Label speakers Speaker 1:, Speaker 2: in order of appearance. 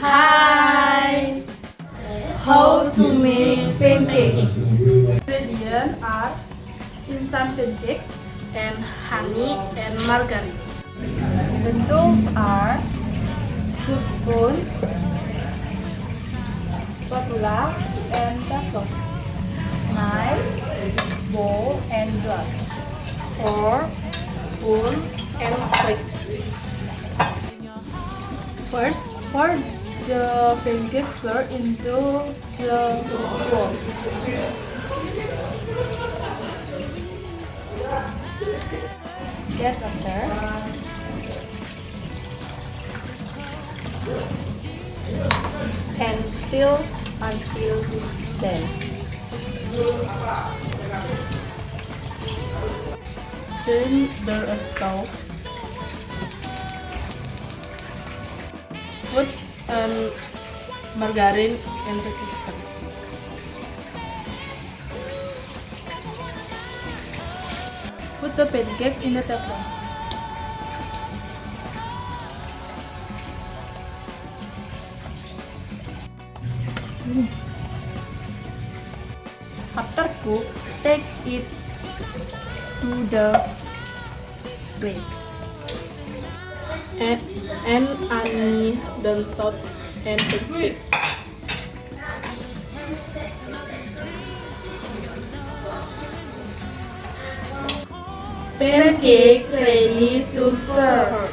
Speaker 1: Hi! How to make pancake?
Speaker 2: Ingredients are instant pancake and honey and margarine.
Speaker 1: The tools are soup spoon, spatula, and teflon, knife, bowl, and glass,
Speaker 2: Fork, spoon, and plate. First, pour the pancake flour into the bowl.
Speaker 1: get butter, and stir until then.
Speaker 2: Then burn a stove. Put margarine in the kitchen. Put the pancake in the teflon.
Speaker 1: After cook, take it to the bake.
Speaker 2: And honey, then toast and pancake. Pancake ready to serve.